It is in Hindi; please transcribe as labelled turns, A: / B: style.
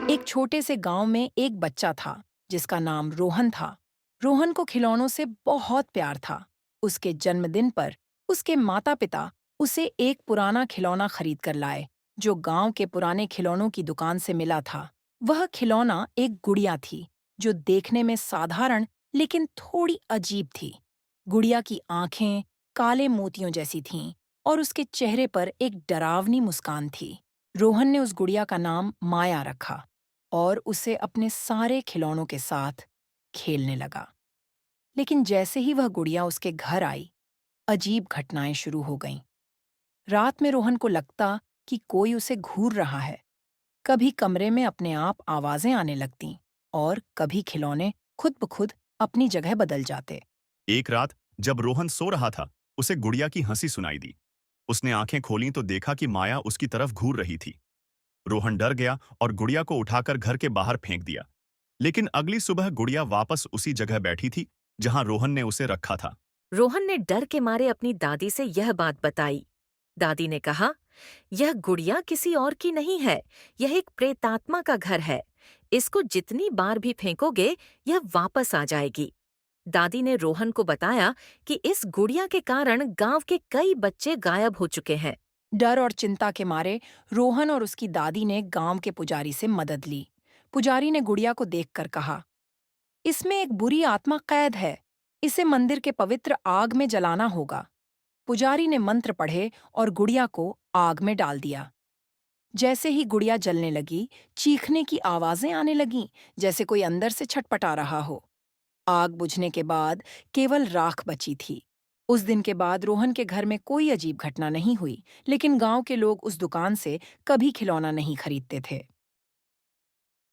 A: एक छोटे से गांव में एक बच्चा था जिसका नाम रोहन था। रोहन को खिलौनों से बहुत प्यार था। उसके जन्मदिन पर उसके माता-पिता उसे एक पुराना खिलौना खरीद कर लाए, जो गांव के पुराने खिलौनों की दुकान से मिला था। वह खिलौना एक गुड़िया थी, जो देखने में साधारण लेकिन थोड़ी अजीब थी। गुड़िया की आंखें काले मोतियों जैसी थीं और उसके चेहरे पर एक डरावनी मुस्कान थी। रोहन ने उस गुड़िया का नाम माया रखा और उसे अपने सारे खिलौनों के साथ खेलने लगा। लेकिन जैसे ही वह गुड़िया उसके घर आई, अजीब घटनाएं शुरू हो गईं। रात में रोहन को लगता कि कोई उसे घूर रहा है। कभी कमरे में अपने आप आवाजें आने लगतीं और कभी खिलौने खुद ब खुद अपनी जगह बदल जाते।
B: एक रात जब रोहन सो रहा था, उसे गुड़िया की हंसी सुनाई दी। उसने आंखें खोलीं तो देखा कि माया उसकी तरफ घूर रही थी। रोहन डर गया और गुड़िया को उठाकर घर के बाहर फेंक दिया। लेकिन अगली सुबह गुड़िया वापस उसी जगह बैठी थी, जहां रोहन ने उसे रखा था।
C: रोहन ने डर के मारे अपनी दादी से यह बात बताई। दादी ने कहा, यह गुड़िया किसी और की नहीं है, यह एक प्रेतात्मा का घर है। इसको जितनी बार भी फेंकोगे, यह वापस आ जाएगी। दादी ने रोहन को बताया कि इस गुड़िया के कारण गांव के कई बच्चे गायब हो चुके हैं।
A: डर और चिंता के मारे रोहन और उसकी दादी ने गांव के पुजारी से मदद ली। पुजारी ने गुड़िया को देखकर कहा, इसमें एक बुरी आत्मा कैद है। इसे मंदिर के पवित्र आग में जलाना होगा। पुजारी ने मंत्र पढ़े और गुड़िया को आग में डाल दिया। जैसे ही गुड़िया जलने लगी, चीखने की आवाजें आने लगीं, जैसे कोई अंदर से छटपटा रहा हो। आग बुझने के बाद केवल राख बची थी। उस दिन के बाद रोहन के घर में कोई अजीब घटना नहीं हुई, लेकिन गांव के लोग उस दुकान से कभी खिलौना नहीं खरीदते थे।